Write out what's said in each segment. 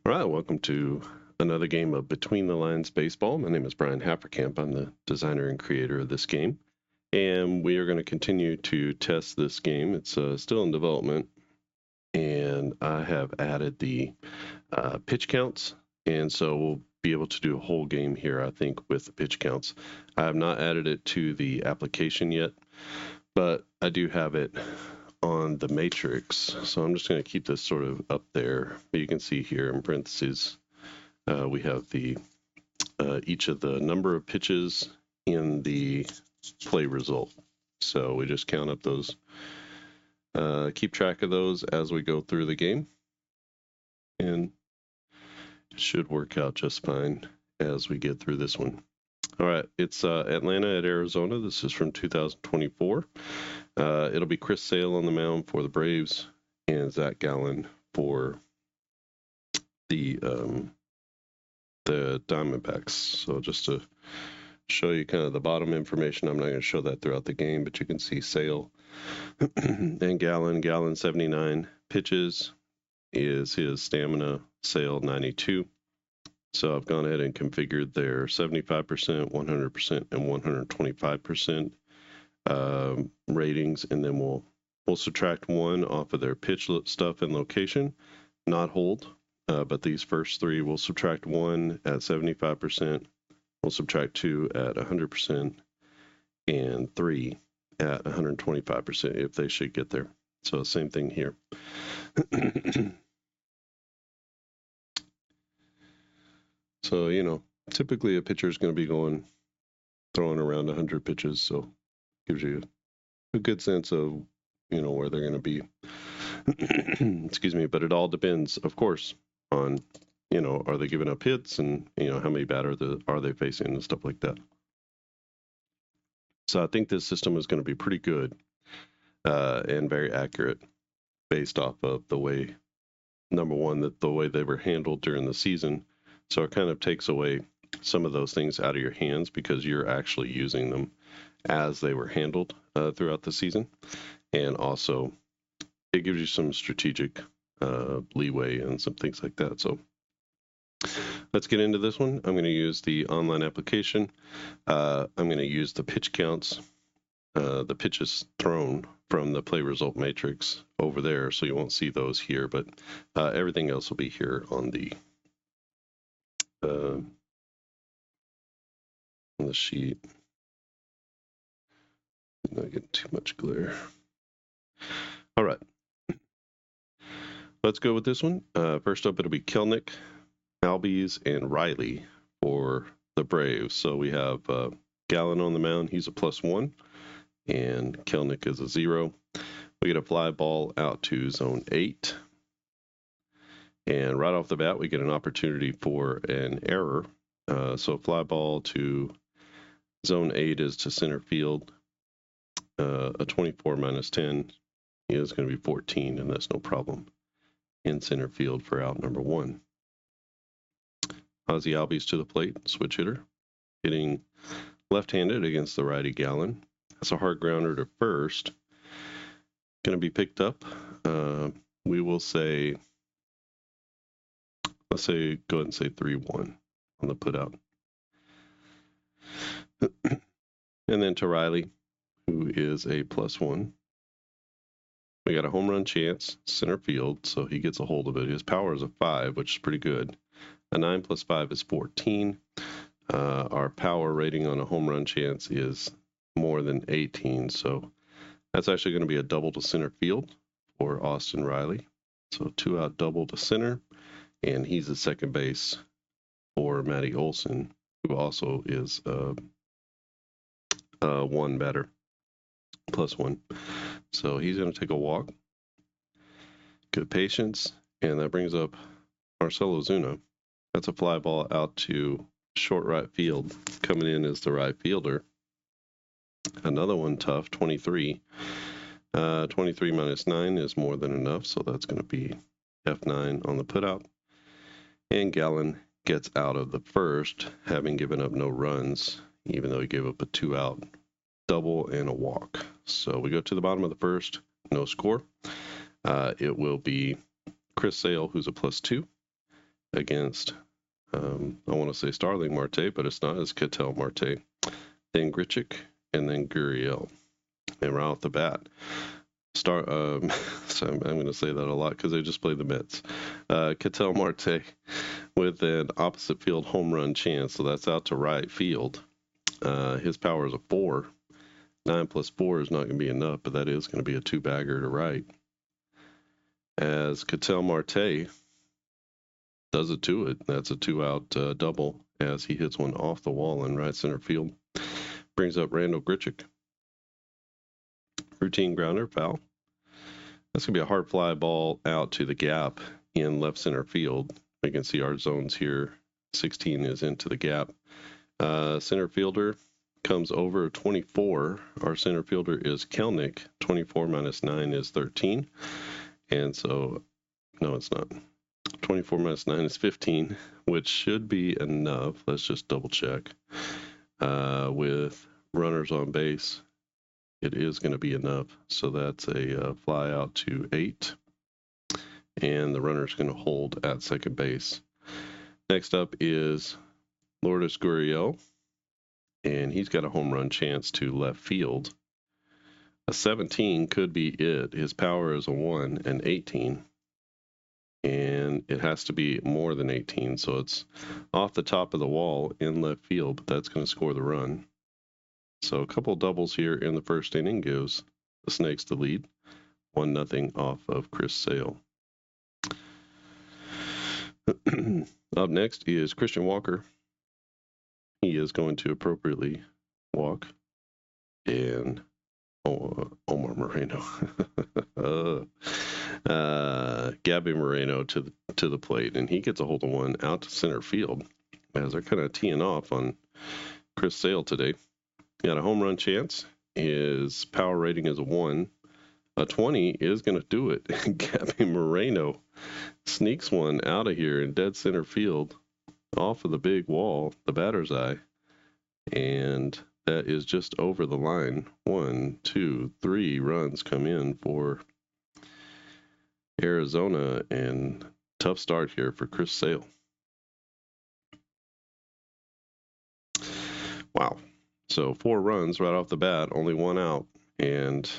All right, welcome to another game of Between the Lines Baseball. My name is Brian Happerkamp. I'm the designer and creator of this game. And we are going to continue to test this game. It's still in development. And I have added the pitch counts. And so we'll be able to do a whole game here, I think, with the pitch counts. I have not added it to the application yet, but I do have it on the matrix. So I'm just going to keep this sort of up there. But you can see here in parentheses, we have the each of the number of pitches in the play result. So we just count up those, keep track of those as we go through the game. And it should work out just fine as we get through this one. All right, it's Atlanta at Arizona. This is from 2024. It'll be Chris Sale on the mound for the Braves and Zach Gallen for the Diamondbacks. So just to show you kind of the bottom information, I'm not going to show that throughout the game, but you can see Sale and Gallen. Gallen 79 pitches is his stamina. Sale 92. So I've gone ahead and configured their 75%, 100%, and 125% ratings, and then we'll subtract one off of their pitch stuff and location, not hold. But these first three, we'll subtract one at 75%, we'll subtract two at 100%, and three at 125% if they should get there. So same thing here. So, typically a pitcher is going to be throwing around 100 pitches. So gives you a good sense of, where they're going to be. Excuse me. But it all depends, of course, on, are they giving up hits and, how many batters are they facing and stuff like that. So I think this system is going to be pretty good and very accurate based off of the way, number one, the way they were handled during the season. So it kind of takes away some of those things out of your hands because you're actually using them as they were handled throughout the season. And also, it gives you some strategic leeway and some things like that. So let's get into this one. I'm going to use the online application. I'm going to use the pitch counts, the pitches thrown from the play result matrix over there. So you won't see those here, but everything else will be here on the sheet. Not getting too much glare. All right. Let's go with this one. First up, it'll be Kelenic, Albies, and Riley for the Braves. So we have Gallen on the mound. He's a +1, and Kelenic is a 0. We get a fly ball out to zone 8. And right off the bat, we get an opportunity for an error. So fly ball to zone 8 is to center field. A 24 minus 10 is going to be 14, and that's no problem in center field for out number 1. Ozzie Albies to the plate, switch hitter, hitting left-handed against the righty Gallen. That's a hard grounder to first. Going to be picked up. We will say, go ahead and say 3-1 on the putout. And then to Riley, who is a +1. We got a home run chance, center field, so he gets a hold of it. His power is a 5, which is pretty good. A 9 + 5 is 14. Our power rating on a home run chance is more than 18, so that's actually going to be a double to center field for Austin Riley. So 2-out double to center, and he's at second base for Matty Olson, who also is 1 batter, +1. So he's going to take a walk. Good patience, and that brings up Marcell Ozuna. That's a fly ball out to short right field. Coming in as the right fielder. Another one tough, 23. 23 minus 9 is more than enough, so that's going to be F9 on the putout. And Gallen gets out of the first, having given up no runs, even though he gave up a 2-out double and a walk. So we go to the bottom of the first, no score. It will be Chris Sale, who's a +2, against, I want to say Starling Marte, but it's not. It's Ketel Marte, then Grichuk, and then Gurriel. And right off the bat, so I'm going to say that a lot because they just played the Mets. Ketel Marte with an opposite field home run chance, so that's out to right field. His power is a 4. 9 plus 4 is not going to be enough, but that is going to be a 2-bagger to right. As Ketel Marte does it to it. That's a 2-out double as he hits one off the wall in right center field. Brings up Randall Grichuk. Routine grounder, foul. That's going to be a hard fly ball out to the gap in left center field. We can see our zones here. 16 is into the gap. Center fielder comes over 24. Our center fielder is Kelnick. 24 minus 9 is 13. And so, no, it's not. 24 minus 9 is 15, which should be enough. Let's just double check. With runners on base, it is going to be enough. So that's a fly out to 8. And the runner's going to hold at second base. Next up is Lourdes Gurriel. And he's got a home run chance to left field. A 17 could be it. His power is a 1 and 18. And it has to be more than 18. So it's off the top of the wall in left field, but that's going to score the run. So a couple doubles here in the first inning gives the Snakes the lead. 1-0 off of Chris Sale. Up next is Christian Walker. He is going to appropriately walk. And Omar Moreno. Gabby Moreno to the plate, and he gets a hold of one out to center field as they're kind of teeing off on Chris Sale today. Got a home run chance. His power rating is a 1. A 20 is going to do it. Gabby Moreno sneaks one out of here in dead center field off of the big wall, the batter's eye, and that is just over the line. 1, 2, 3 runs come in for Arizona, and tough start here for Chris Sale. Wow. So 4 runs right off the bat, only 1 out, and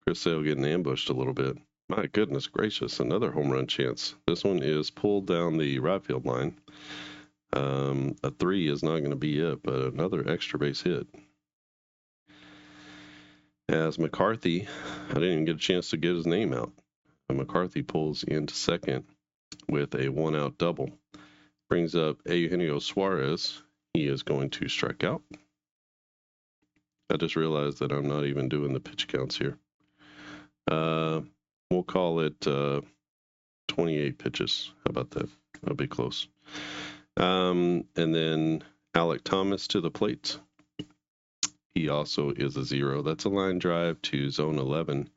Chris Sale getting ambushed a little bit. My goodness gracious, another home run chance. This one is pulled down the right field line. A 3 is not going to be it, but another extra base hit. As McCarthy, I didn't even get a chance to get his name out. McCarthy pulls into second with a 1-out double. Brings up Eugenio Suarez. He is going to strike out. I just realized that I'm not even doing the pitch counts here. We'll call it 28 pitches. How about that? That'll be close. And then Alec Thomas to the plate. He also is a 0. That's a line drive to zone 11.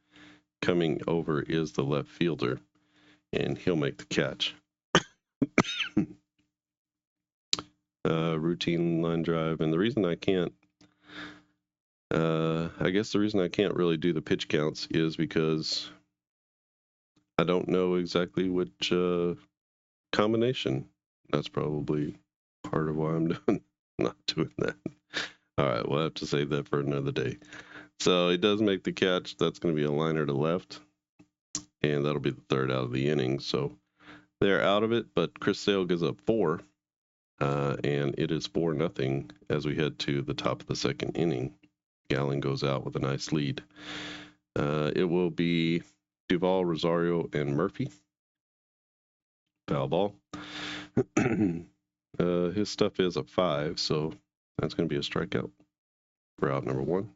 Coming over is the left fielder, and he'll make the catch. Routine line drive. And the reason I can't, I guess the reason I can't really do the pitch counts is because I don't know exactly which combination. That's probably part of why I'm not doing that. All right, we'll have to save that for another day. So he does make the catch. That's going to be a liner to left, and that'll be the 3rd out of the inning. So they're out of it, but Chris Sale gives up 4, and it is 4-0 as we head to the top of the 2nd inning. Gallen goes out with a nice lead. It will be Duvall, Rosario, and Murphy. Foul ball. His stuff is a 5, so that's going to be a strikeout for out number 1.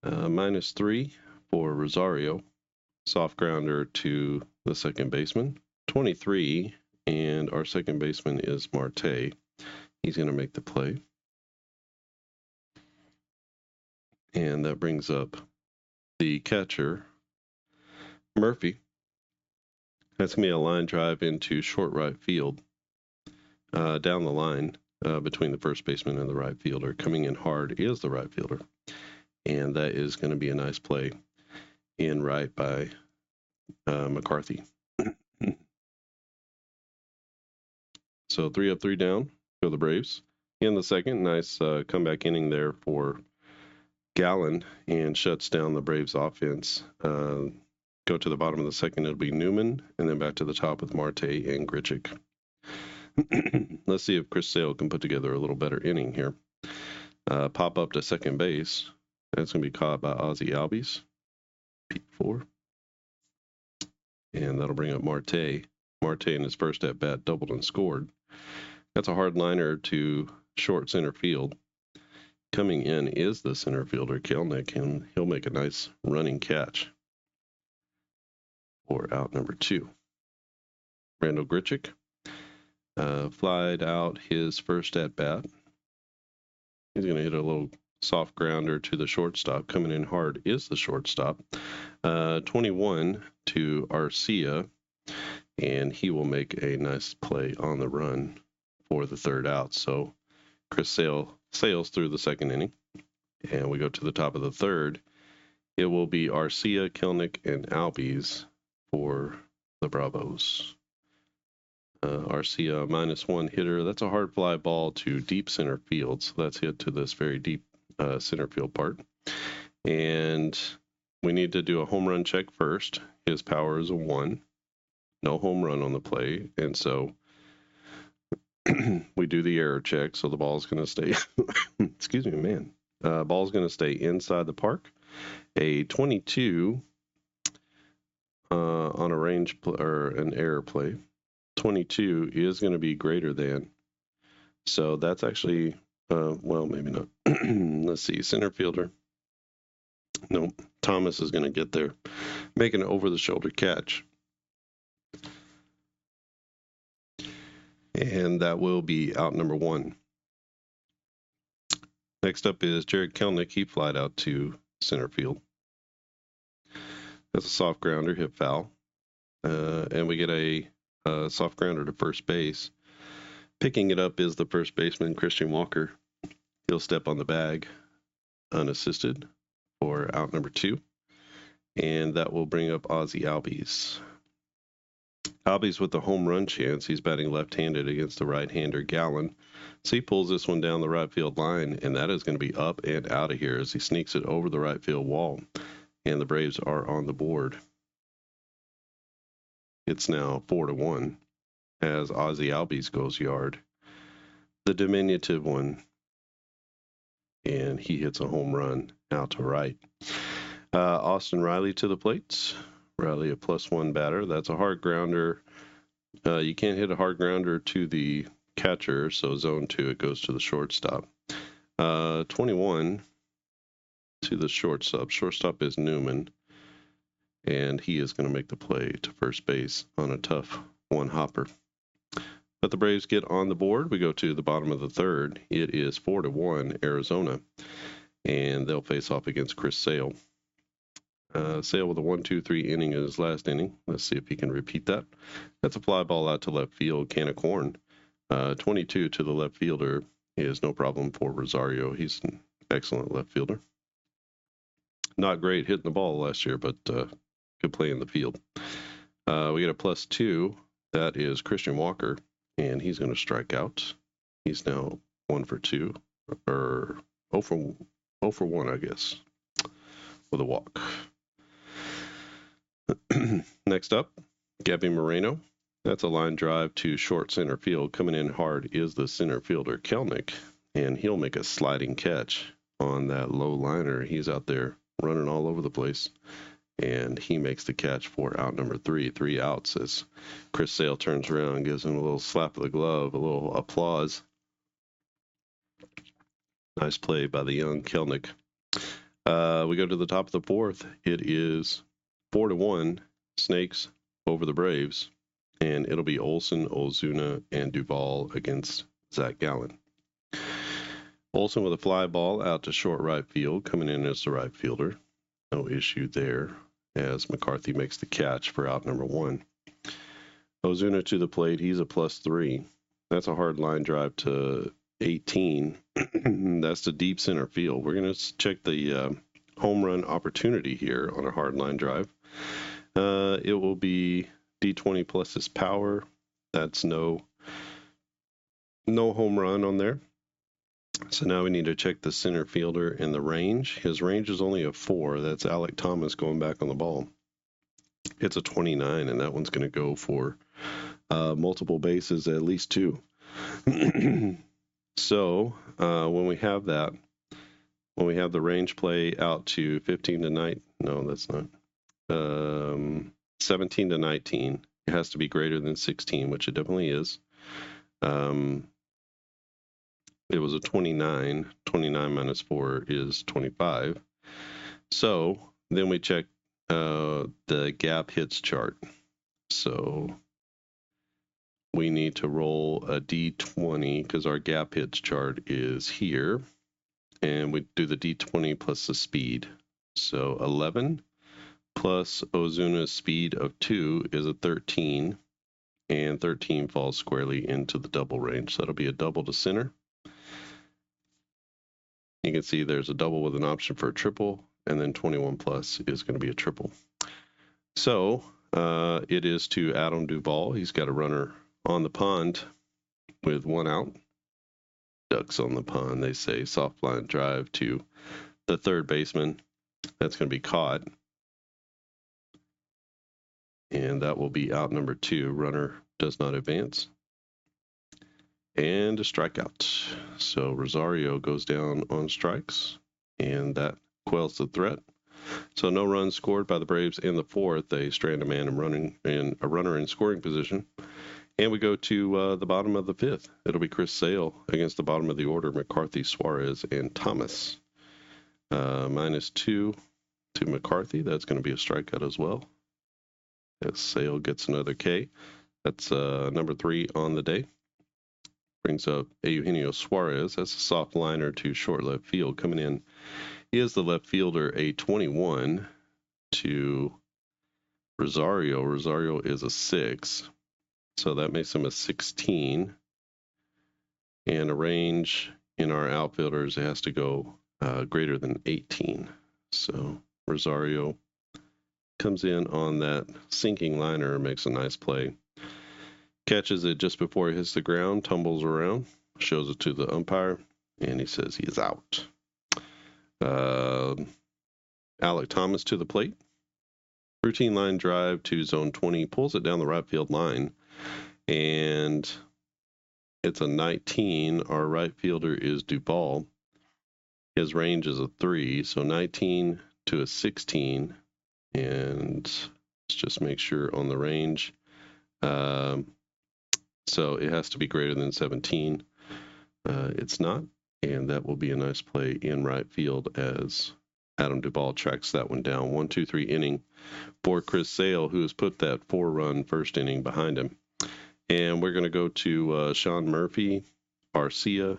-3 for Rosario. Soft grounder to the second baseman. 23, and our second baseman is Marte. He's going to make the play. And that brings up the catcher, Murphy. That's going to be a line drive into short right field. Down the line between the first baseman and the right fielder. Coming in hard is the right fielder. And that is going to be a nice play in right by McCarthy. So 3 up, 3 down. Go the Braves. In the second, nice comeback inning there for Gallen, and shuts down the Braves offense. Go to the bottom of the second, it'll be Newman, and then back to the top with Marte and Grichuk. Let's see if Chris Sale can put together a little better inning here. Pop up to second base. That's going to be caught by Ozzie Albies. P4. And that'll bring up Marte. Marte in his first at bat doubled and scored. That's a hard liner to short center field. Coming in is the center fielder, Kelnick, and he'll make a nice running catch for out number 2. Randall Grichuk flied out his first at bat. He's going to hit a little soft grounder to the shortstop. Coming in hard is the shortstop. 21 to Arcia, and he will make a nice play on the run for the third out. So Chris Sale sails through the second inning, and we go to the top of the third. It will be Arcia, Kelnick, and Albies for the Bravos. Arcia, -1 hitter. That's a hard fly ball to deep center field, so that's hit to this very deep center field part. And we need to do a home run check first. His power is a 1. No home run on the play, and so we do the error check, so the ball's going to stay, excuse me, man. Ball's going to stay inside the park. A 22 on a range or an error play. 22 is going to be greater than. So that's actually, well, maybe not. Let's see, center fielder. Nope, Thomas is going to get there. Make an over-the-shoulder catch. And that will be out number 1. Next up is Jared Kelnick. He flied out to center field. That's a soft grounder, hit foul. And we get a soft grounder to first base. Picking it up is the first baseman, Christian Walker. He'll step on the bag unassisted for out number 2. And that will bring up Ozzie Albies. Albies with the home run chance. He's batting left-handed against the right-hander Gallen. So he pulls this one down the right field line, and that is going to be up and out of here as he sneaks it over the right field wall. And the Braves are on the board. It's now 4-1 as Ozzie Albies goes yard. The diminutive one. And he hits a home run out to right. Austin Riley to the plate. Riley a +1 batter. That's a hard grounder. You can't hit a hard grounder to the catcher, so zone 2, it goes to the shortstop. 21 to the shortstop. Shortstop is Newman, and he is going to make the play to first base on a tough one-hopper. But the Braves get on the board. We go to the bottom of the third. It is 4-1 Arizona, and they'll face off against Chris Sale. Sale with a 1-2-3 inning in his last inning. Let's see if he can repeat that. That's a fly ball out to left field, can of corn. 22 to the left fielder is no problem for Rosario. He's an excellent left fielder. Not great hitting the ball last year, but good play in the field. We get a +2. That is Christian Walker, and he's going to strike out. He's now 1 for 2, or 0 for 1, I guess, with a walk. Next up, Gabby Moreno. That's a line drive to short center field. Coming in hard is the center fielder, Kelnick, and he'll make a sliding catch on that low liner. He's out there running all over the place, and he makes the catch for out number 3. 3 outs as Chris Sale turns around and gives him a little slap of the glove, a little applause. Nice play by the young Kelnick. We go to the top of the fourth. It is 4-1 Snakes over the Braves, and it'll be Olson, Ozuna, and Duvall against Zach Gallen. Olson with a fly ball out to short right field, coming in as the right fielder. No issue there as McCarthy makes the catch for out number 1. Ozuna to the plate. He's a +3. That's a hard line drive to 18. That's the deep center field. We're going to check the home run opportunity here on a hard line drive. It will be D20 plus his power. That's no. No home run on there. So now we need to check the center fielder and the range. His range is only a 4. That's Alec Thomas going back on the ball. It's a 29, and that one's going to go for multiple bases, at least 2. So when we have that, when we have the range play out to 15 to 9, no, that's not. 17 to 19, it has to be greater than 16, which it definitely is. It was a 29. 29 minus 4 is 25. So then we check the gap hits chart. So we need to roll a D20 because our gap hits chart is here. And we do the D20 plus the speed. So 11 plus Ozuna's speed of 2 is a 13. And 13 falls squarely into the double range. So that'll be a double to center. You can see there's a double with an option for a triple, and then 21 plus is going to be a triple. So it is to Adam Duvall. He's got a runner on the pond with 1 out. Ducks on the pond, they say. Soft line drive to the third baseman. That's going to be caught. And that will be out number 2. Runner does not advance. And a strikeout. So Rosario goes down on strikes, and that quells the threat. So no runs scored by the Braves in the 4th. They strand a man and a runner in scoring position. And we go to the bottom of the 5th. It'll be Chris Sale against the bottom of the order, McCarthy, Suarez, and Thomas. -2 to McCarthy. That's going to be a strikeout as well. As Sale gets another K. That's number 3 on the day. Brings up Eugenio Suarez. That's a soft liner to short left field. Coming in is the left fielder, a 21 to Rosario. Rosario is a 6. So that makes him a 16. And a range in our outfielders, it has to go greater than 18. So Rosario comes in on that sinking liner, makes a nice play. Catches it just before it hits the ground, tumbles around, shows it to the umpire, and he says he is out. Alec Thomas to the plate. Routine line drive to zone 20, pulls it down the right field line, and it's a 19. Our right fielder is Duvall. His range is a 3, so 19 to a 16, and let's just make sure on the range. So it has to be greater than 17. It's not, and that will be a nice play in right field as Adam Duvall tracks that one down. 1-2-3 inning for Chris Sale, who has put that 4-run first inning behind him. And we're going to go to Sean Murphy, Arcia,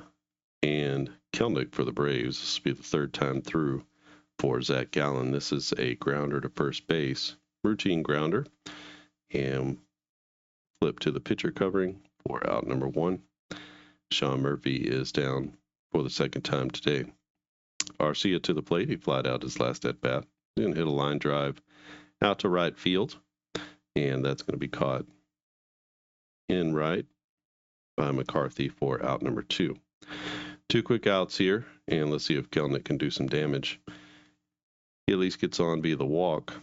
and Kelnick for the Braves. This will be the 3rd time through for Zach Gallen. This is a grounder to first base, routine grounder, and flip to the pitcher covering for out number 1. Sean Murphy is down for the 2nd time today. Arcia to the plate. He flied out his last at bat. He's going to hit a line drive out to right field, and that's going to be caught in right by McCarthy for out number 2. 2 quick outs here, and let's see if Kelnick can do some damage. He at least gets on via the walk.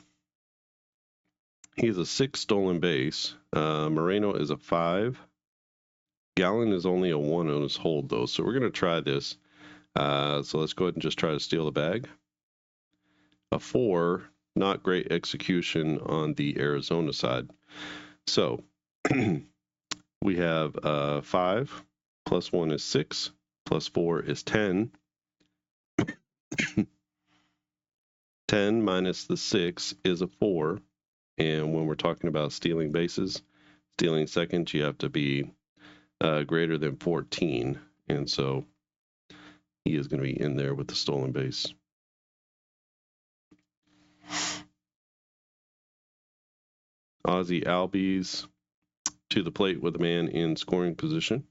He's a 6 stolen base. Moreno is a 5. Gallen is only a 1 on his hold, though, so we're going to try this. So let's go ahead and just try to steal the bag. A 4, not great execution on the Arizona side. So we have 5, plus 1 is 6, plus 4 is 10. 10 minus the 6 is a 4. And when we're talking about stealing bases, stealing seconds, you have to be greater than 14. And so he is going to be in there with the stolen base. Ozzie Albies to the plate with a man in scoring position.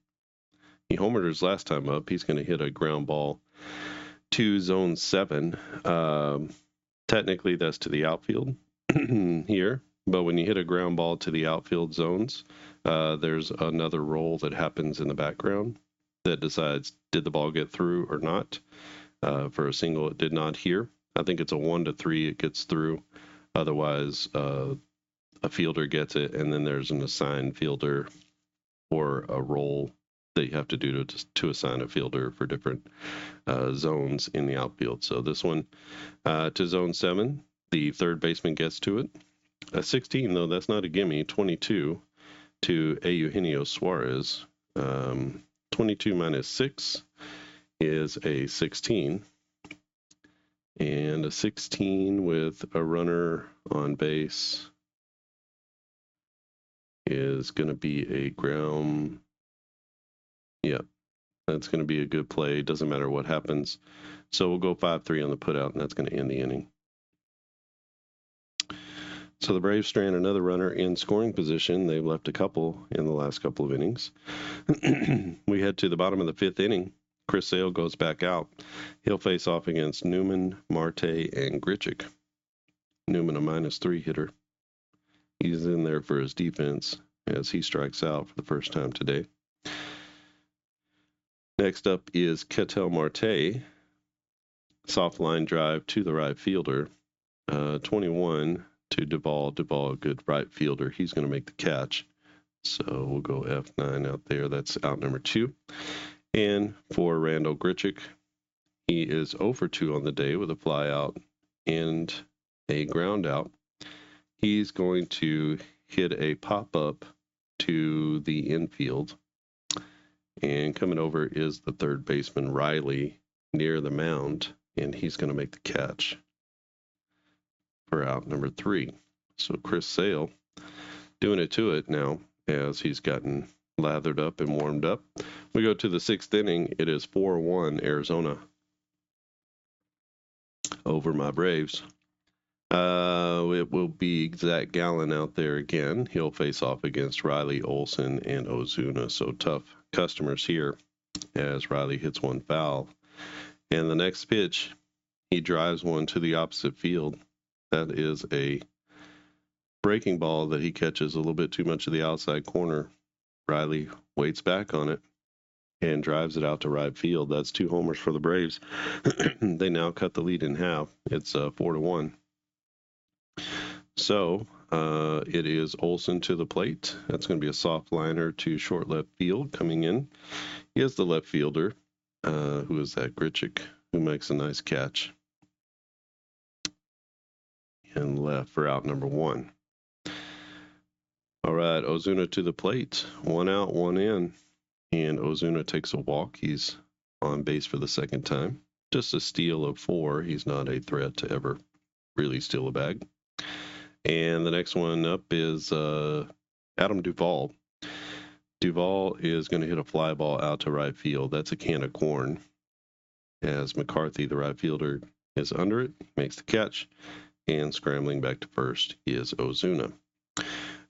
He homered his last time up. He's going to hit a ground ball to zone 7. Technically, that's to the outfield here. But when you hit a ground ball to the outfield zones, there's another roll that happens in the background that decides did the ball get through or not. For a single, it did not here. I think it's a 1-3, it gets through. Otherwise, a fielder gets it, and then there's an assigned fielder or a roll that you have to do to assign a fielder for different zones in the outfield. So this one to zone 7, the third baseman gets to it. A 16, though, that's not a gimme. 22 to Eugenio Suarez. 22 minus 6 is a 16. And a 16 with a runner on base is going to be a ground. Yeah, that's going to be a good play. Doesn't matter what happens. So we'll go 5-3 on the putout, and that's going to end the inning. So the Braves strand another runner in scoring position. They've left a couple in the last couple of innings. We head to the bottom of the 5th inning. Chris Sale goes back out. He'll face off against Newman, Marte, and Grichuk. Newman, a -3 hitter. He's in there for his defense as he strikes out for the first time today. Next up is Ketel Marte. Soft line drive to the right fielder. 21 to Duvall. Duvall, a good right fielder. He's going to make the catch. So we'll go F9 out there. That's out number 2. And for Randall Grichuk, he is 0 for 2 on the day with a fly out and a ground out. He's going to hit a pop-up to the infield. And coming over is the third baseman, Riley, near the mound, and he's going to make the catch for out number 3. So Chris Sale doing it to it now as he's gotten lathered up and warmed up. We go to the 6th inning. It is 4-1 Arizona over my Braves. It will be Zach Gallen out there again. He'll face off against Riley, Olsen, and Ozuna. So tough customers here as Riley hits one foul. And the next pitch, he drives one to the opposite field. That is a breaking ball that he catches a little bit too much of the outside corner. Riley waits back on it and drives it out to right field. That's 2 homers for the Braves. They now cut the lead in half. It's 4-1. So it is Olsen to the plate. That's going to be a soft liner to short left field coming in. He is the left fielder. Who is that? Grichuk, who makes a nice catch. And left for out number 1. All right, Ozuna to the plate. 1 out, 1 in. And Ozuna takes a walk. He's on base for the second time. Just a steal of 4. He's not a threat to ever really steal a bag. And the next one up is Adam Duvall. Duvall is going to hit a fly ball out to right field. That's a can of corn. As McCarthy, the right fielder, is under it, makes the catch. And scrambling back to first is Ozuna.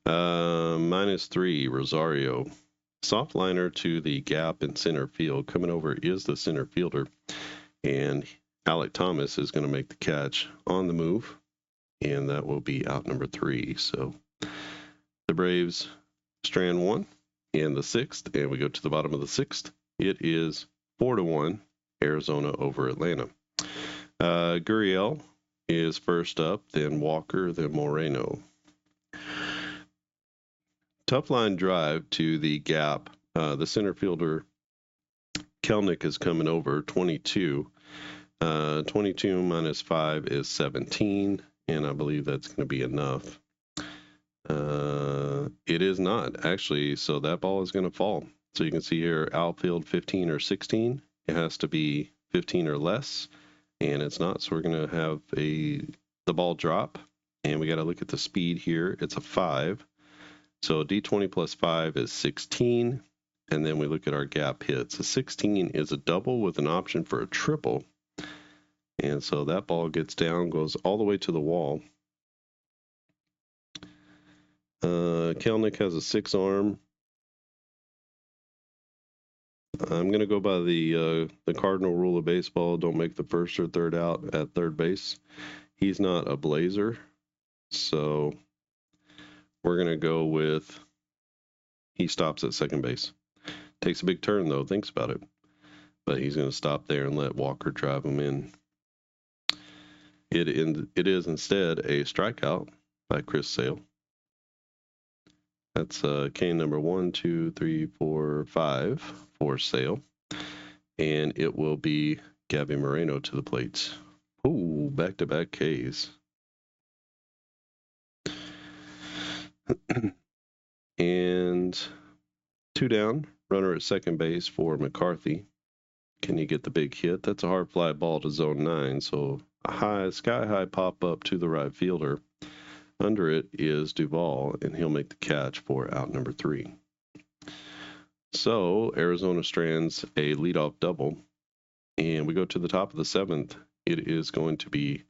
-3, Rosario. Soft liner to the gap in center field. Coming over is the center fielder. And Alec Thomas is going to make the catch on the move. And that will be out number 3. So the Braves strand 1 in the 6th. And we go to the bottom of the 6th. It is 4-1 Arizona over Atlanta. Gurriel is first up, then Walker, then Moreno. Tough line drive to the gap. The center fielder, Kelnick, is coming over, 22. 22 minus 5 is 17, and I believe that's going to be enough. It is not, actually, so that ball is going to fall. So you can see here, outfield 15 or 16. It has to be 15 or less, and it's not, so we're going to have the ball drop, and we got to look at the speed here. It's a 5. So D20 plus 5 is 16, and then we look at our gap hits. A 16 is a double with an option for a triple, and so that ball gets down, goes all the way to the wall. Kelnick has a 6 arm. I'm going to go by the cardinal rule of baseball. Don't make the first or third out at third base. He's not a blazer, so We're going to go with he stops at second base. Takes a big turn, though, thinks about it. But he's going to stop there and let Walker drive him in. It is instead a strikeout by Chris Sale. That's K number 1, 2, 3, 4, 5 for Sale. And it will be Gabby Moreno to the plate. Ooh, back-to-back Ks. And 2 down, runner at second base for McCarthy. Can you get the big hit? That's a hard fly ball to zone 9, so a sky-high pop-up to the right fielder. Under it is Duvall, and he'll make the catch for out number 3. So Arizona strands a leadoff double, and we go to the top of the 7th. It is going to be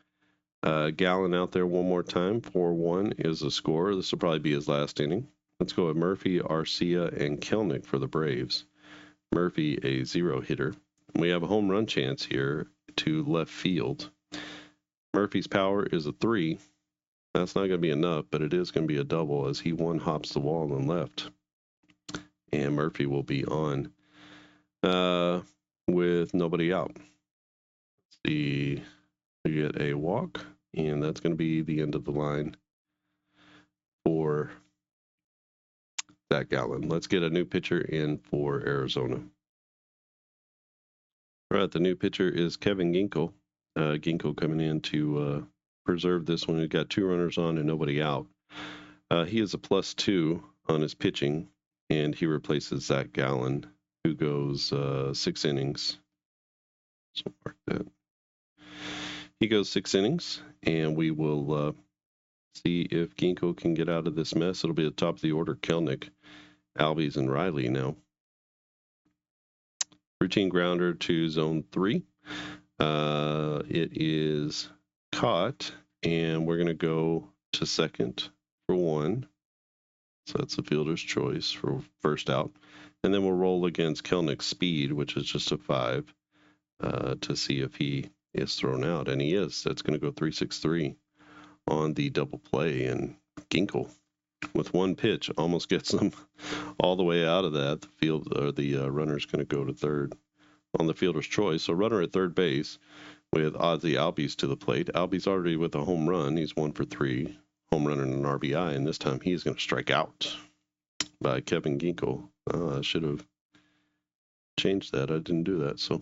Gallen out there one more time. 4-1 is the score. This will probably be his last inning. Let's go with Murphy, Arcia, and Kelnick for the Braves. Murphy, a 0 hitter. We have a home run chance here to left field. Murphy's power is a 3. That's not going to be enough, but it is going to be a double as he one-hops the wall and left. And Murphy will be on with nobody out. Let's see. We get a walk, and that's going to be the end of the line for Zach Gallen. Let's get a new pitcher in for Arizona. All right, the new pitcher is Kevin Ginkel. Ginkel coming in to preserve this one. We've got 2 runners on and nobody out. He is a +2 on his pitching, and he replaces Zach Gallen, who goes 6 innings. So mark that. He goes 6 innings, and we will see if Ginkel can get out of this mess. It'll be at the top of the order. Kelnick, Albies, and Riley now. Routine grounder to zone 3. It is caught, and we're going to go to second for 1. So that's the fielder's choice for first out. And then we'll roll against Kelnick's speed, which is just a 5, to see if he is thrown out. And he is. That's going to go 3-6-3 on the double play. And Ginkel, with 1 pitch, almost gets them all the way out of that. The runner's going to go to third on the fielder's choice. So runner at third base with Ozzie Albies to the plate. Albies already with a home run. He's 1 for 3. Home run and an RBI, and this time he's going to strike out by Kevin Ginkel. I should have changed that. I didn't do that. So,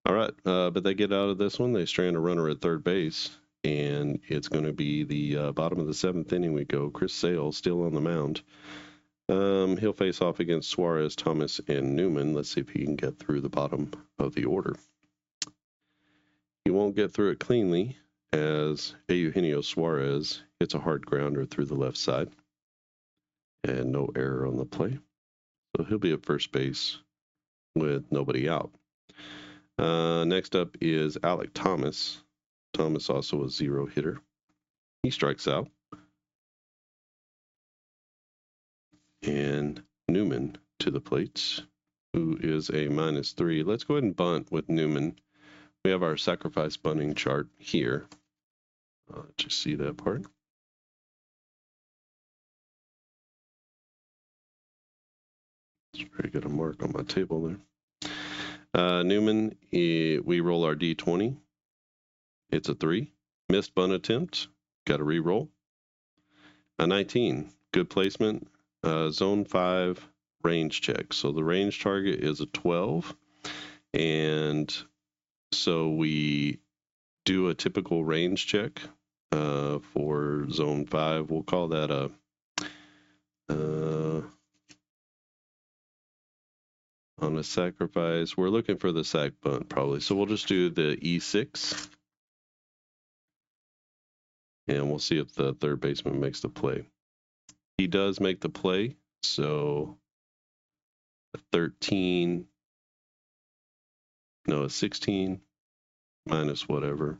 all right, but they get out of this one. They strand a runner at third base, and it's going to be the bottom of the 7th inning. We go. Chris Sale still on the mound. He'll face off against Suarez, Thomas, and Newman. Let's see if he can get through the bottom of the order. He won't get through it cleanly, as Eugenio Suarez hits a hard grounder through the left side. And no error on the play. So he'll be at first base with nobody out. Next up is Alec Thomas. Thomas also a 0 hitter. He strikes out. And Newman to the plate, who is a -3. Let's go ahead and bunt with Newman. We have our sacrifice bunting chart here. Just see that part. Let's try to get a mark on my table there. Newman, we roll our D20. It's a 3. Missed bunt attempt. Got to re-roll. A 19. Good placement. Zone 5 range check. So the range target is a 12. And so we do a typical range check for zone 5. We'll call that a on a sacrifice. We're looking for the sac bunt probably. So we'll just do the E6. And we'll see if the third baseman makes the play. He does make the play. So a 16 minus whatever.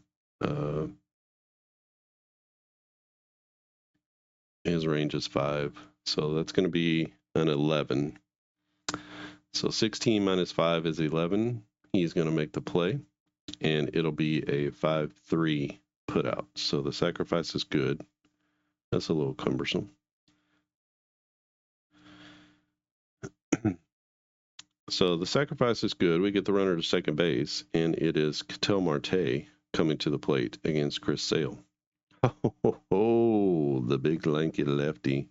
His range is 5. So that's going to be an 11. So 16 minus 5 is 11. He's going to make the play. And it'll be a 5-3 put out. So the sacrifice is good. That's a little cumbersome. So the sacrifice is good. We get the runner to second base, and it is Ketel Marte coming to the plate against Chris Sale. Oh, the big lanky lefty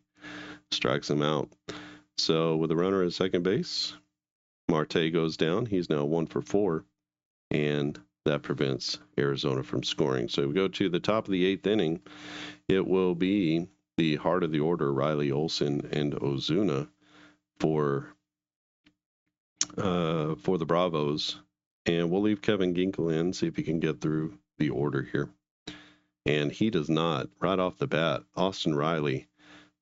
strikes him out. So with the runner at second base, Marte goes down. He's now 1 for 4, and that prevents Arizona from scoring. So we go to the top of the 8th inning. It will be the heart of the order, Riley, Olson, and Ozuna for the Bravos. And we'll leave Kevin Ginkel in, see if he can get through the order here. And he does not. Right off the bat, Austin Riley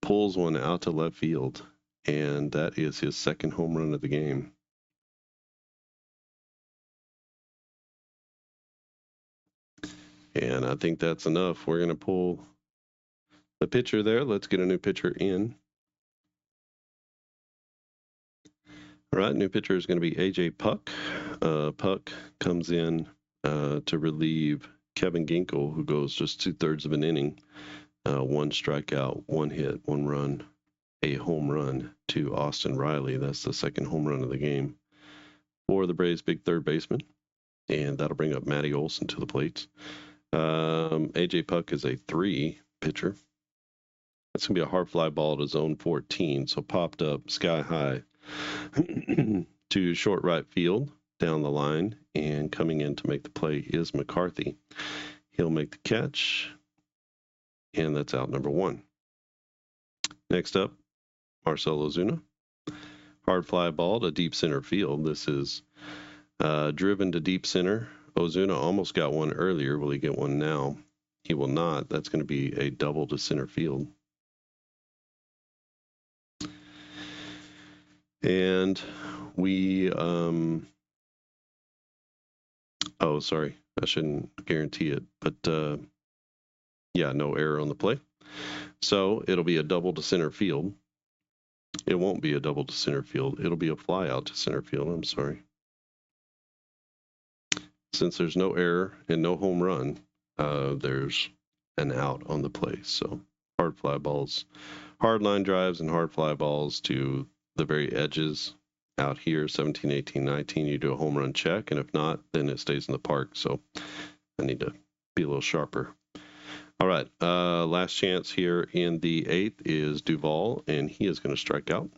pulls one out to left field, and that is his second home run of the game. And I think that's enough. We're going to pull the pitcher there. Let's get a new pitcher in. All right, new pitcher is going to be A.J. Puck. Puck comes in to relieve Kevin Ginkel, who goes just 2/3 of an inning. 1 strikeout, 1 hit, 1 run, a home run to Austin Riley. That's the second home run of the game for the Braves' big third baseman. And that'll bring up Matty Olson to the plate. A.J. Puck is a 3 pitcher. That's going to be a hard fly ball to zone 14. So popped up sky high to short right field down the line. And coming in to make the play is McCarthy. He'll make the catch. And that's out number 1. Next up, Marcell Ozuna. Hard fly ball to deep center field. This is driven to deep center. Ozuna almost got one earlier. Will he get one now? He will not. That's going to be a double to center field. And we, oh, sorry. I shouldn't guarantee it. But, yeah, no error on the play. So it'll be a double to center field. It won't be a double to center field. It'll be a fly out to center field. I'm sorry. Since there's no error and no home run, there's an out on the play. So hard fly balls, hard line drives and hard fly balls to the very edges out here, 17, 18, 19, you do a home run check. And if not, then it stays in the park. So I need to be a little sharper. All right. Last chance here in the 8th is Duvall, and he is going to strike out.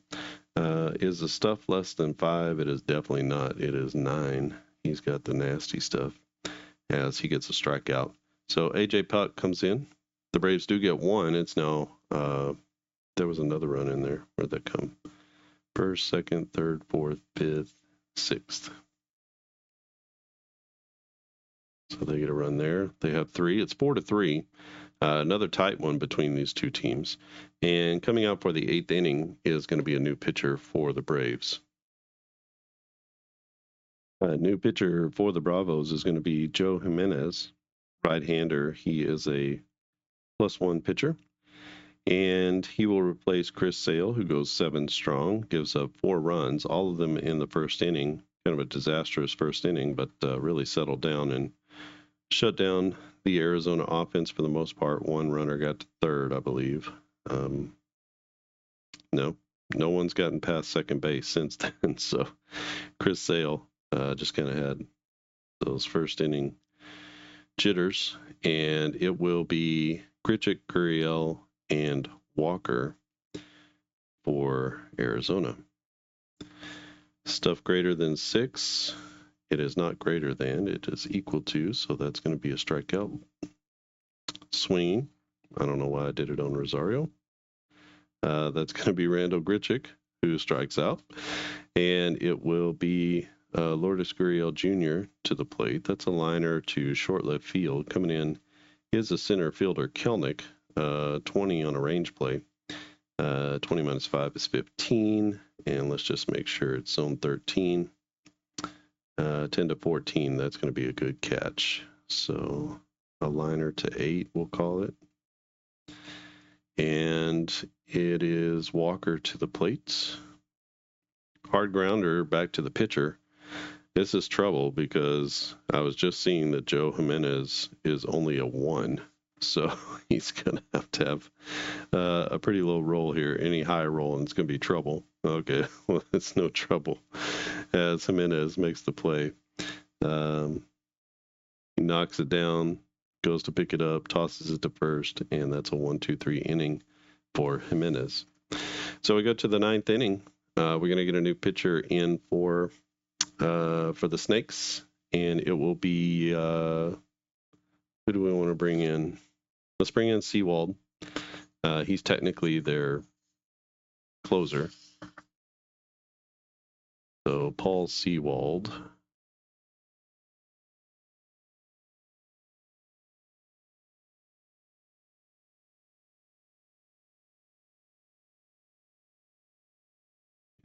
Is the stuff less than 5? It is definitely not. It is 9. He's got the nasty stuff as he gets a strikeout. So A.J. Puck comes in. The Braves do get 1. It's now, there was another run in there. Where'd that come? 1st, 2nd, 3rd, 4th, 5th, 6th. So they get a run there. They have 3. It's 4-3. Another tight one between these two teams. And coming out for the 8th inning is going to be a new pitcher for the Braves. A new pitcher for the Bravos is going to be Joe Jimenez, right-hander. He is a +1 pitcher. And he will replace Chris Sale, who goes 7 strong, gives up 4 runs, all of them in the first inning. Kind of a disastrous first inning, but really settled down and shut down the Arizona offense for the most part. 1 runner got to 3rd, I believe. No one's gotten past second base since then. So Chris Sale just kind of had those first inning jitters, and it will be Grichuk, Gurriel, and Walker for Arizona. Stuff greater than 6. It is not greater than. It is equal to, so that's going to be a strikeout. Swinging. I don't know why I did it on Rosario. That's going to be Randall Grichuk, who strikes out. And it will be Lourdes Gurriel Jr. to the plate. That's a liner to short left field. Coming in is a center fielder, Kelnick, 20 on a range play. 20 minus 5 is 15. And let's just make sure it's zone 13. 10-14, that's going to be a good catch. So a liner to 8, we'll call it. And it is Walker to the plate. Hard grounder back to the pitcher. This is trouble because I was just seeing that Joe Jimenez is only a 1. So he's going to have a pretty low roll here. Any high roll, and it's going to be trouble. Okay, well, it's no trouble as Jimenez makes the play. He knocks it down, goes to pick it up, tosses it to first, and that's a 1-2-3 inning for Jimenez. So we go to the ninth inning. We're going to get a new pitcher in for the Snakes, and it will be who do we want to bring in? Let's bring in Sewald. He's technically their closer. So Paul Sewald.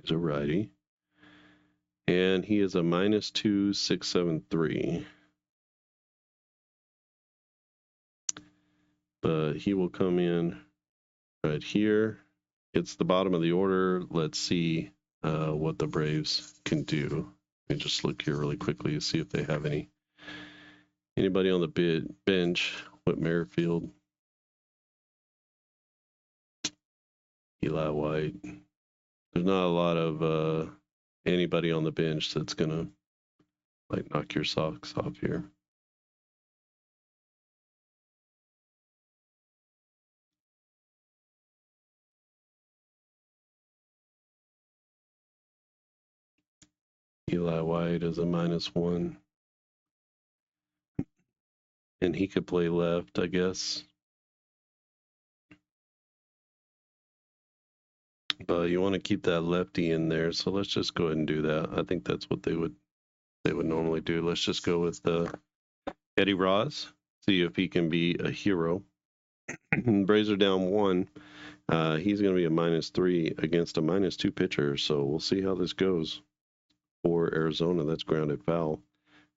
He's a righty. And he is a -2.673. But he will come in right here. It's the bottom of the order. Let's see what the Braves can do. Let me just look here really quickly to see if they have anybody on the bench. Whit Merrifield, Eli White. There's not a lot of anybody on the bench that's gonna like knock your socks off here. Eli White is a -1. And he could play left, I guess. But you want to keep that lefty in there, so let's just go ahead and do that. I think that's what they would normally do. Let's just go with Eddie Ross, see if he can be a hero. Braves are down 1. He's going to be a -3 against a -2 pitcher, so we'll see how this goes for Arizona. That's grounded foul.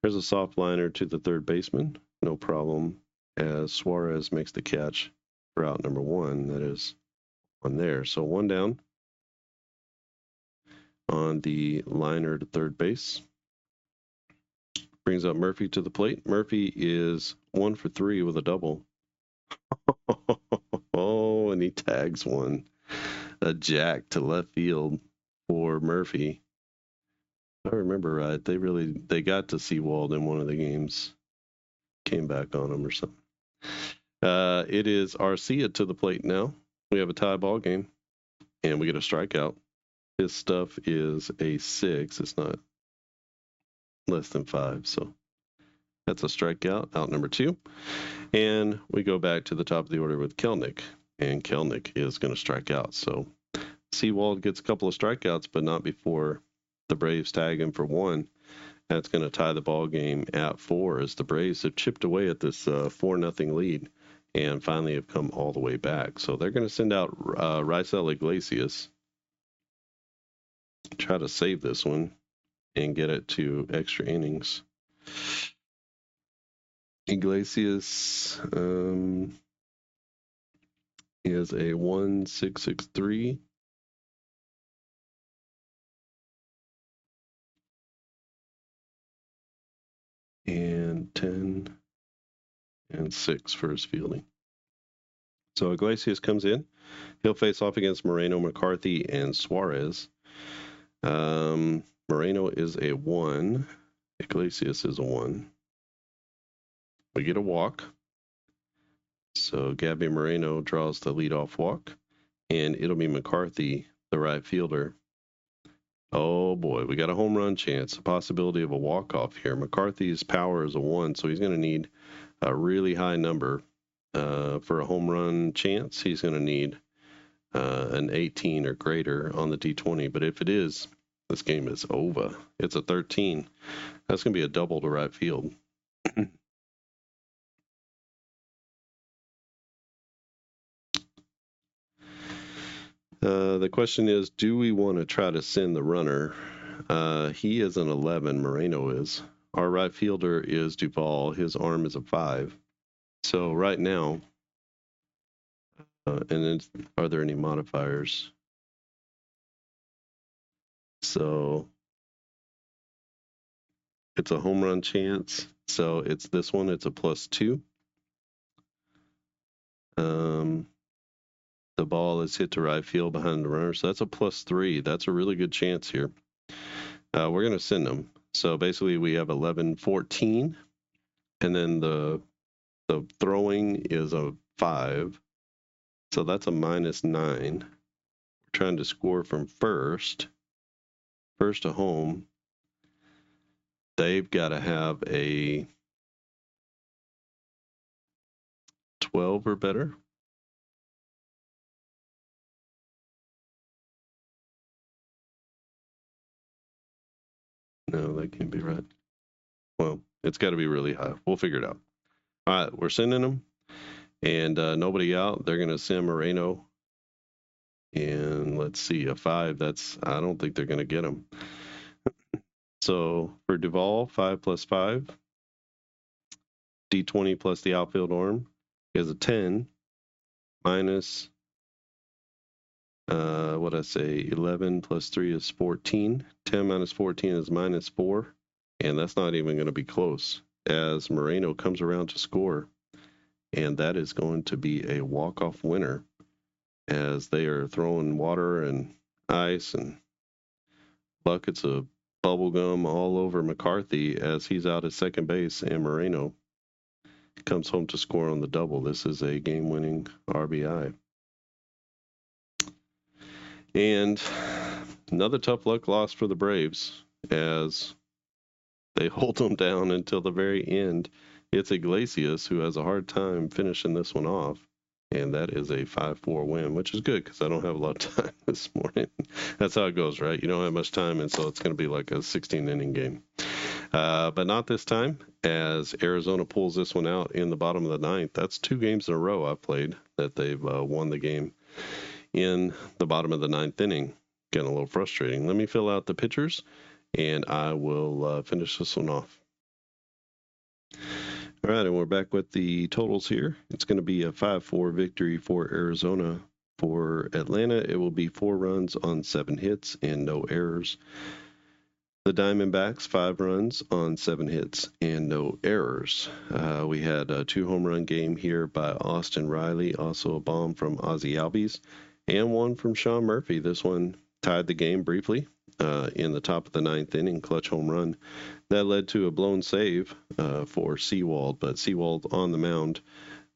There's a soft liner to the third baseman, no problem, as Suarez makes the catch for out number 1. That is on there. So 1 down on the liner to third base. Brings up Murphy to the plate. Murphy is 1 for 3 with a double. Oh, and he tags one. A jack to left field for Murphy. If I remember right, they got to Sewald in one of the games. Came back on him or something. It is Arcia to the plate now. We have a tie ball game, and we get a strikeout. His stuff is a 6. It's not less than 5, so that's a strikeout, out number 2. And we go back to the top of the order with Kelnick, and Kelnick is going to strike out. So Sewald gets a couple of strikeouts, but not before the Braves tag him for 1. That's going to tie the ball game at 4 as the Braves have chipped away at this 4-0 lead and finally have come all the way back. So they're going to send out Raisel Iglesias, try to save this one and get it to extra innings. Iglesias is a 1.663. And 10 and 6 for his fielding. So Iglesias comes in. He'll face off against Moreno, McCarthy, and Suarez. Moreno is a 1. Iglesias is a 1. We get a walk. So Gabby Moreno draws the leadoff walk. And it'll be McCarthy, the right fielder. Oh boy, we got a home run chance, a possibility of a walk-off here. McCarthy's power is a 1, so he's going to need a really high number for a home run chance. He's going to need an 18 or greater on the D20, but if it is, this game is over. It's a 13. That's going to be a double to right field. The question is, do we want to try to send the runner? He is an 11, Moreno is. Our right fielder is Duvall. His arm is a 5. So right now, and then are there any modifiers? So it's a home run chance. So it's this one. It's a +2. The ball is hit to right field behind the runner. So that's a +3. That's a really good chance here. we're going to send them. So basically we have 11-14, and then the throwing is a 5. So that's a -9. We're trying to score from first to home. They've got to have a 12 or better. No, that can't be right. Well, it's got to be really high. We'll figure it out. All right, we're sending them, and nobody out. They're going to send Moreno. And let's see, a 5. I don't think they're going to get him. So for Duvall, 5 + 5, D20 plus the outfield arm is a 10 minus, what I say, 11 plus 3 is 14. 10 minus 14 is -4. And that's not even going to be close as Moreno comes around to score. And that is going to be a walk-off winner as they are throwing water and ice and buckets of bubble gum all over McCarthy as he's out at second base, and Moreno comes home to score on the double. This is a game-winning RBI. And another tough luck loss for the Braves as they hold them down until the very end. It's Iglesias who has a hard time finishing this one off. And that is a 5-4 win, which is good because I don't have a lot of time this morning. That's how it goes, right? You don't have much time, and so it's going to be like a 16-inning game. But not this time, as Arizona pulls this one out in the bottom of the 9th. That's 2 games in a row I've played that they've won the game in the bottom of the 9th inning. Getting a little frustrating. Let me fill out the pitchers, and I will finish this one off. All right, and we're back with the totals here. It's going to be a 5-4 victory for Arizona. For Atlanta, it will be 4 runs on 7 hits and no errors. The Diamondbacks, 5 runs on 7 hits and no errors. We had a 2-home-run game here by Austin Riley, also a bomb from Ozzie Albies, and one from Sean Murphy. This one tied the game briefly in the top of the 9th inning, clutch home run. That led to a blown save for Sewald, but Sewald on the mound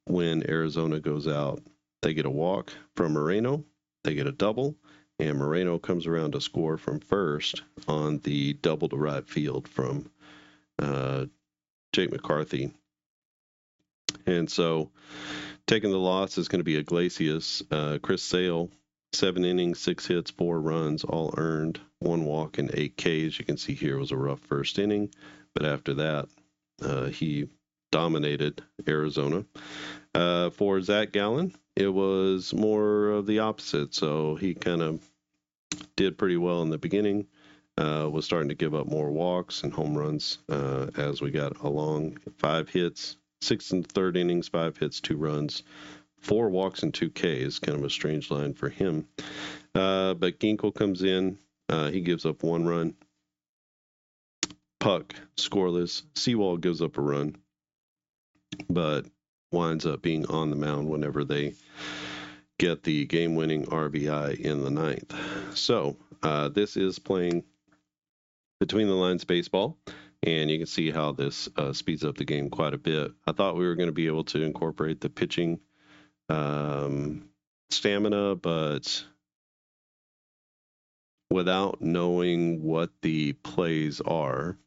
when Arizona goes out. They get a walk from Moreno, they get a double, and Moreno comes around to score from first on the double to right field from Jake McCarthy. And so taking the loss is going to be Iglesias. Chris Sale, 7 innings, 6 hits, 4 runs, all earned, 1 walk and 8 Ks. You can see here was a rough first inning, but after that, he dominated Arizona. For Zach Gallen, it was more of the opposite. So he kind of did pretty well in the beginning, was starting to give up more walks and home runs as we got along. 5 hits, 6 and 3rd innings, 5 hits, 2 runs, 4 walks and 2 Ks, kind of a strange line for him. But Ginkel comes in. He gives up 1 run. Puck, scoreless. Sewald gives up a run, but winds up being on the mound whenever they get the game-winning RBI in the 9th. So this is playing between the lines baseball, and you can see how this speeds up the game quite a bit. I thought we were going to be able to incorporate the pitching stamina, but without knowing what the plays are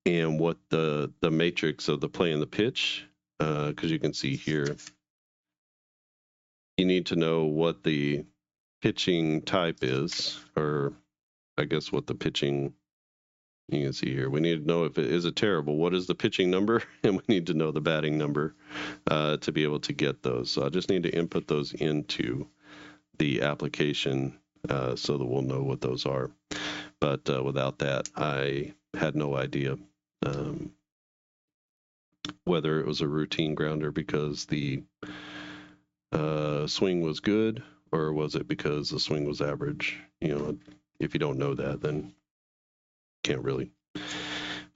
and what the matrix of the play and the pitch, because you can see here, you need to know what the pitching type is, or I guess what the pitching, you can see here. We need to know if it is terrible, what is the pitching number, and we need to know the batting number to be able to get those. So I just need to input those into the application so that we'll know what those are. But without that, I had no idea whether it was a routine grounder because the swing was good, or was it because the swing was average? You know, if you don't know that, then can't really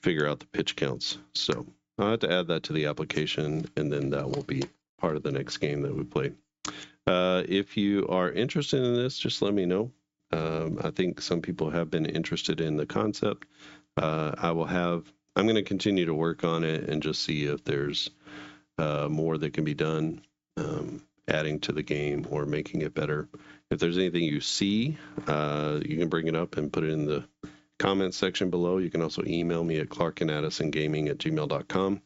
figure out the pitch counts. So I'll have to add that to the application, and then that will be part of the next game that we play. If you are interested in this, just let me know. I think some people have been interested in the concept. I'm going to continue to work on it and just see if there's more that can be done, adding to the game or making it better. If there's anything you see, you can bring it up and put it in the comments section below. You can also email me at clarkandaddisongaming@gmail.com.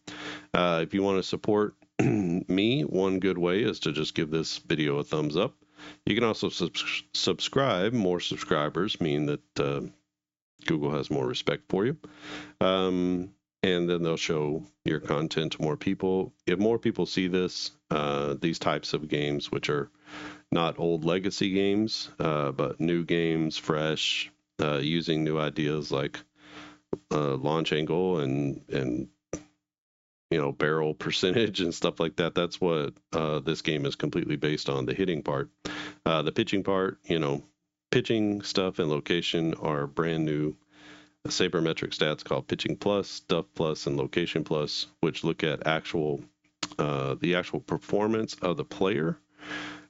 If you want to support me, one good way is to just give this video a thumbs up. You can also subscribe. More subscribers mean that Google has more respect for you. And then they'll show your content to more people. If more people see this, these types of games, which are not old legacy games, but new games, fresh, using new ideas like launch angle and barrel percentage and stuff like that. That's what this game is completely based on, the hitting part. The pitching part, pitching stuff and location are brand new sabermetric stats called Pitching Plus, Stuff Plus, and Location Plus, which look at the actual performance of the player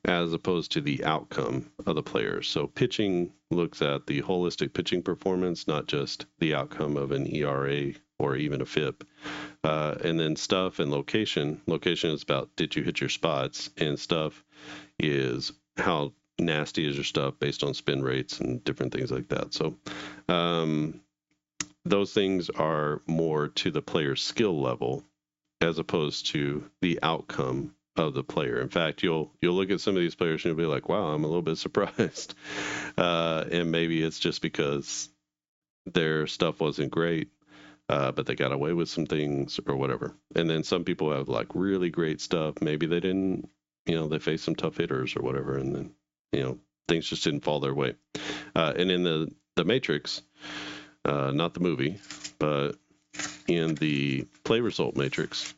as opposed to the outcome of the player. So pitching looks at the holistic pitching performance, not just the outcome of an ERA or even a FIP. And then stuff and location. Location is about, did you hit your spots? And stuff is how nasty is your stuff based on spin rates and different things like that. So those things are more to the player's skill level as opposed to the outcome of the player. In fact, you'll look at some of these players and you'll be like, wow, I'm a little bit surprised. And maybe it's just because their stuff wasn't great, but they got away with some things or whatever. And then some people have like really great stuff. Maybe they didn't, they faced some tough hitters or whatever. And then, things just didn't fall their way. And in the Matrix, not the movie, but in the play result matrix,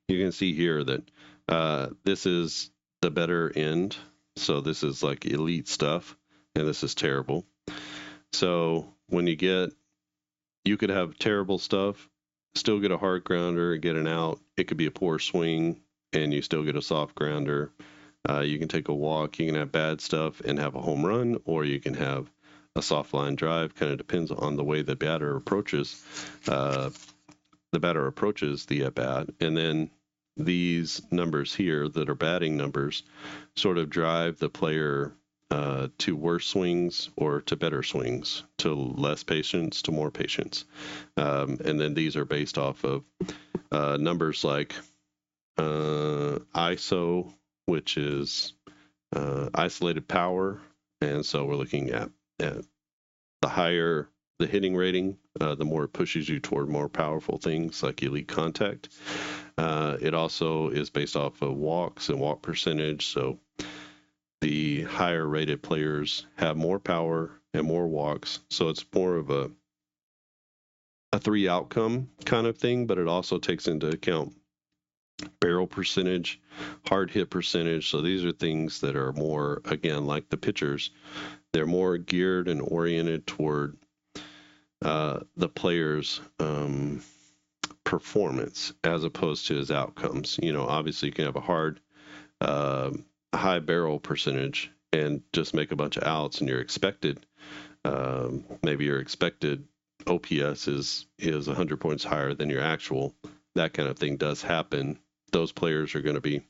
you can see here that this is the better end. So this is like elite stuff, and this is terrible. So when you could have terrible stuff, still get a hard grounder, get an out. It could be a poor swing, and you still get a soft grounder. You can take a walk. You can have bad stuff and have a home run, or you can have a soft line drive. Kind of depends on the way the batter approaches the at bat. And then these numbers here that are batting numbers sort of drive the player to worse swings or to better swings, to less patience, to more patience. And then these are based off of numbers like ISO, which is isolated power. And so we're looking at the higher the hitting rating, the more it pushes you toward more powerful things like elite contact. It also is based off of walks and walk percentage. So the higher rated players have more power and more walks. So it's more of a 3 outcome kind of thing, but it also takes into account barrel percentage, hard hit percentage. So these are things that are more, again, like the pitchers, they're more geared and oriented toward the player's performance as opposed to his outcomes. Obviously you can have a hard, high barrel percentage and just make a bunch of outs, and maybe your expected OPS is 100 points higher than your actual. That kind of thing does happen. Those players are going to be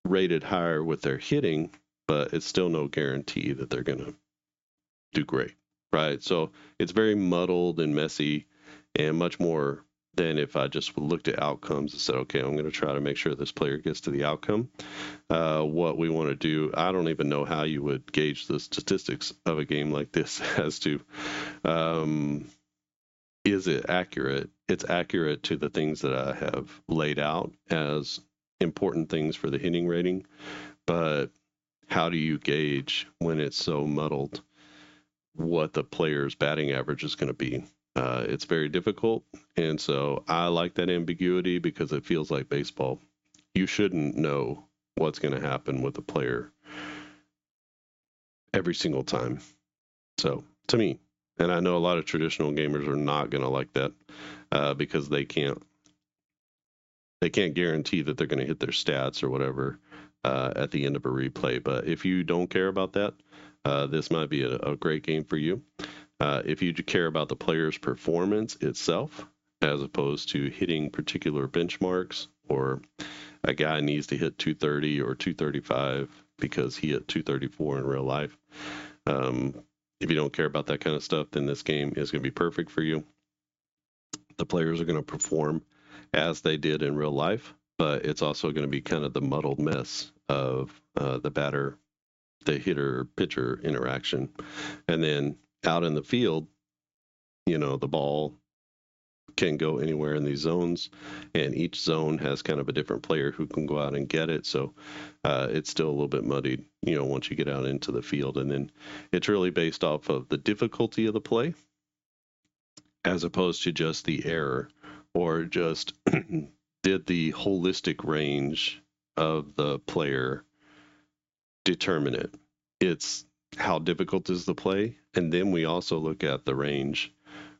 rated higher with their hitting, but it's still no guarantee that they're going to do great, right? So it's very muddled and messy, and much more than if I just looked at outcomes and said, okay, I'm going to try to make sure this player gets to the outcome. What we want to do, I don't even know how you would gauge the statistics of a game like this as to, is it accurate? It's accurate to the things that I have laid out as important things for the hitting rating, but how do you gauge when it's so muddled what the player's batting average is going to be? It's very difficult, and so I like that ambiguity because it feels like baseball. You shouldn't know what's going to happen with a player every single time. So to me, and I know a lot of traditional gamers are not going to like that because they can't guarantee that they're going to hit their stats or whatever. at the end of a replay. But if you don't care about that, this might be a great game for you. If you care about the player's performance itself, as opposed to hitting particular benchmarks, or a guy needs to hit 230 or 235 because he hit 234 in real life. If you don't care about that kind of stuff, then this game is going to be perfect for you. The players are going to perform as they did in real life, but it's also going to be kind of the muddled mess of the batter, the hitter, pitcher interaction. And then out in the field, the ball can go anywhere in these zones, and each zone has kind of a different player who can go out and get it. So it's still a little bit muddied, once you get out into the field. And then it's really based off of the difficulty of the play as opposed to just the error, or just did the holistic range of the player determine it. It's how difficult is the play, and then we also look at the range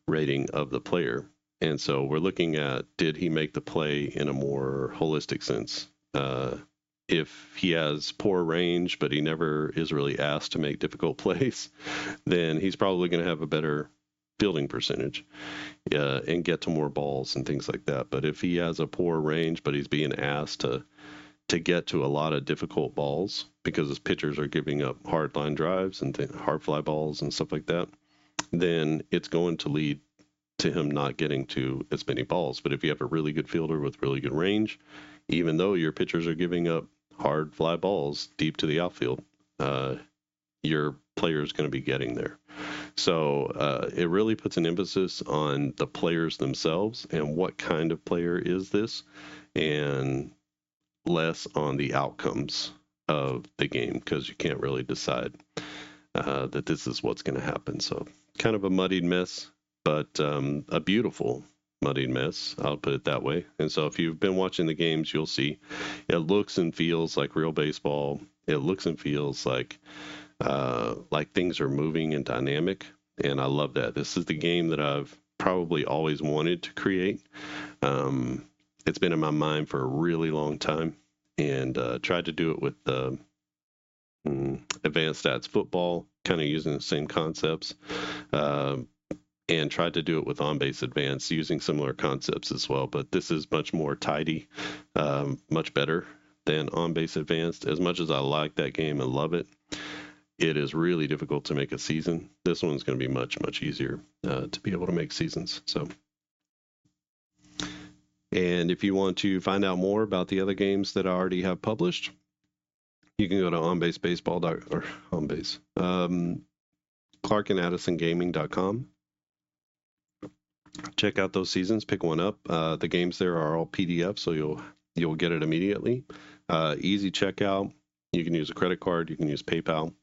rating of the player. And so we're looking at, did he make the play in a more holistic sense? If he has poor range, but he never is really asked to make difficult plays, then he's probably going to have a better fielding percentage and get to more balls and things like that. But if he has a poor range, but he's being asked to get to a lot of difficult balls because his pitchers are giving up hard line drives and hard fly balls and stuff like that, then it's going to lead to him not getting to as many balls. But if you have a really good fielder with really good range, even though your pitchers are giving up hard fly balls deep to the outfield, your player is going to be getting there. So it really puts an emphasis on the players themselves and what kind of player is this, and less on the outcomes of the game, because you can't really decide that this is what's going to happen. So kind of a muddied mess, but a beautiful muddied mess, I'll put it that way. And so if you've been watching the games, you'll see it looks and feels like real baseball. It looks and feels like things are moving and dynamic, and I love that. This is the game that I've probably always wanted to create. It's been in my mind for a really long time, and tried to do it with the advanced stats football, kind of using the same concepts, and tried to do it with on-base advanced using similar concepts as well. But this is much more tidy, much better than on-base advanced. As much as I like that game and love it, it is really difficult to make a season. This one's going to be much, much easier to be able to make seasons. So, and if you want to find out more about the other games that I already have published, you can go to ClarkandAddisonGaming.com. Check out those seasons, pick one up. The games there are all PDF, so you'll get it immediately. Easy checkout. You can use a credit card, you can use PayPal,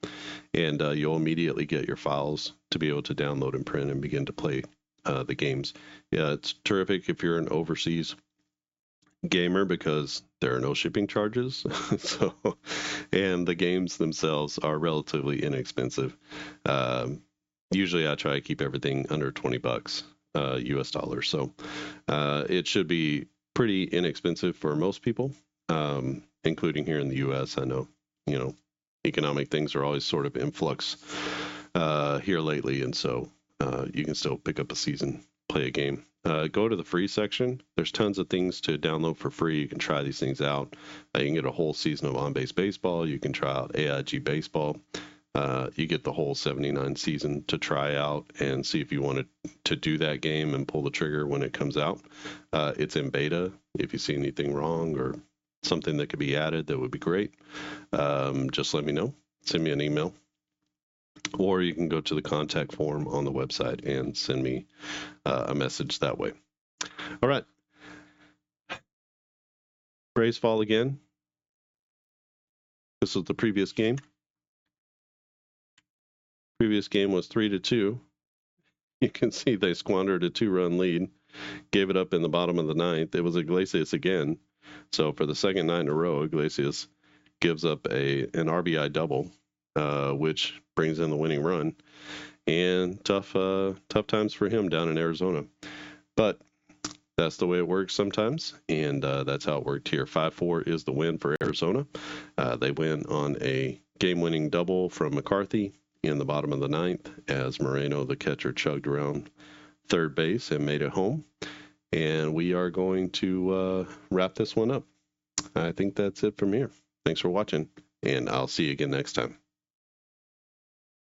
and you'll immediately get your files to be able to download and print and begin to play the games. Yeah, it's terrific if you're an overseas gamer because there are no shipping charges. And the games themselves are relatively inexpensive. Usually I try to keep everything under $20 US dollars. So it should be pretty inexpensive for most people, including here in the US. I know, economic things are always sort of in flux here lately. And so you can still pick up a season, play a game. Go to the free section. There's tons of things to download for free. You can try these things out. You can get a whole season of on-base baseball. You can try out AIG baseball. You get the whole 79 season to try out and see if you wanted to do that game and pull the trigger when it comes out. It's in beta. If you see anything wrong or something that could be added, that would be great. Just let me know. Send me an email. Or you can go to the contact form on the website and send me a message that way. All right. Braves fall again. This was the previous game. Previous game was 3-2. You can see they squandered a 2-run lead, gave it up in the bottom of the ninth. It was Iglesias again. So for the second night in a row, Iglesias gives up an RBI double, which brings in the winning run. And tough times for him down in Arizona. But that's the way it works sometimes, and that's how it worked here. 5-4 is the win for Arizona. They win on a game-winning double from McCarthy in the bottom of the ninth as Moreno, the catcher, chugged around third base and made it home. And we are going to wrap this one up. I think that's it from here. Thanks for watching, and I'll see you again next time.